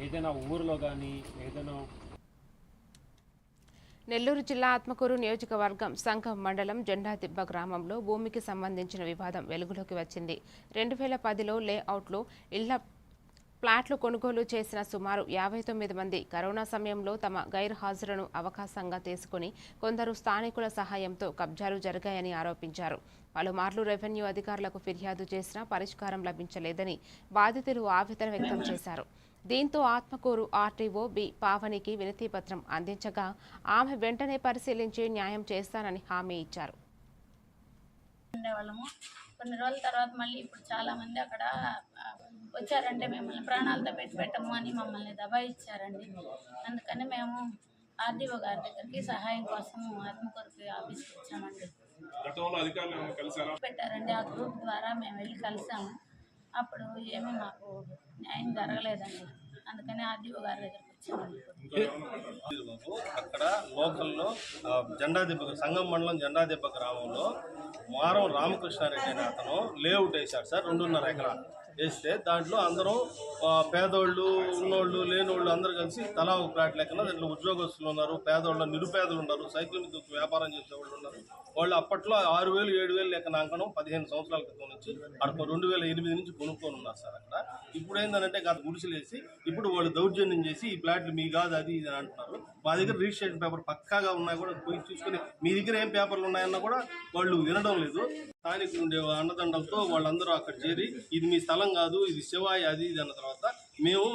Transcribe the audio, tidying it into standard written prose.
ఏదైనా ఊరిలో కానీ ఏదైనా నెల్లూరు జిల్లా ఆత్మకూరు నియోజకవర్గం సంఘం మండలం జెండాదిబ్బ గ్రామంలో భూమికి సంబంధించిన వివాదం వెలుగులోకి వచ్చింది. 2010లో లేఅవుట్లో ఇళ్ల ప్లాట్లు కొనుగోలు చేసిన సుమారు 59 మంది కరోనా సమయంలో తమ గైర్హాజరును అవకాశంగా తీసుకుని కొందరు స్థానికుల సహాయంతో కబ్జాలు జరిగాయని ఆరోపించారు. పలుమార్లు రెవెన్యూ అధికారులకు ఫిర్యాదు చేసినా పరిష్కారం లభించలేదని బాధితులు ఆవేదన వ్యక్తం చేశారు. దీంతో ఆత్మకూరు ఆర్టీఓ బి పావనికి వినతిపత్రం అందించగా ఆమె వెంటనే పరిశీలించి న్యాయం చేస్తానని హామీ ఇచ్చారు. కొన్ని రోజుల తర్వాత మళ్ళీ ఇప్పుడు చాలా మంది అక్కడ వచ్చారంటే మిమ్మల్ని ప్రాణాలతో పెట్టము అని మమ్మల్ని దబాయిచ్చారండి. అందుకని మేము ఆర్డీఓ గారి దగ్గరికి సహాయం కోసం ఆత్మకూరుకి ఆఫీస్కి వచ్చామండి. పెట్టారండి, ఆ గ్రూప్ ద్వారా మేము వెళ్ళి కలిసాము. అప్పుడు ఏమీ మాకు న్యాయం జరగలేదండి. అందుకని ఆర్డీఓ గారి దగ్గరికి వచ్చామండి. అక్కడ లోకల్లో జెండాదిబ్బ సంగం మండలం జెండాదిబ్బ గ్రామంలో మారం రామకృష్ణారెడ్డి అనే అతను లేఅవుట్ వేశాడు సార్. 2.5 ఎకరాలు వేస్తే దాంట్లో అందరూ పేదోళ్ళు, ఉన్నోళ్ళు, లేనోళ్ళు అందరూ కలిసి తలా ఒక ప్లాట్ లెక్కన దాంట్లో ఉద్యోగస్తులు ఉన్నారు, పేదోళ్ళు, నిరుపేదలు ఉన్నారు, సైకిల్ మీద వ్యాపారం చేసేవాళ్ళు ఉన్నారు. వాళ్ళు అప్పట్లో 6,000, 7,000 లెక్క నాంకనం 15 సంవత్సరాల క్రితం నుంచి అక్కడ 2008 నుంచి కొనుక్కొని ఉన్నారు సార్. అక్కడ ఇప్పుడు ఏంటంటే గత గుడిసెలేసి ఇప్పుడు వాళ్ళు దౌర్జన్యం చేసి ఈ ప్లాట్లు మీ కాదు అది ఇది అని అంటున్నారు. మా దగ్గర రిజిస్ట్రేషన్ పేపర్ పక్కాగా ఉన్నా కూడా పోయి చూసుకొని మీ దగ్గర ఏం పేపర్లు ఉన్నాయన్నా కూడా వాళ్ళు వినడం లేదు. స్థానికులు ఉండే అన్నదండలతో వాళ్ళందరూ అక్కడ చేరి ఇది మీ స్థలం కాదు, ఇది శివాయి అది ఇది అన్న తర్వాత మేము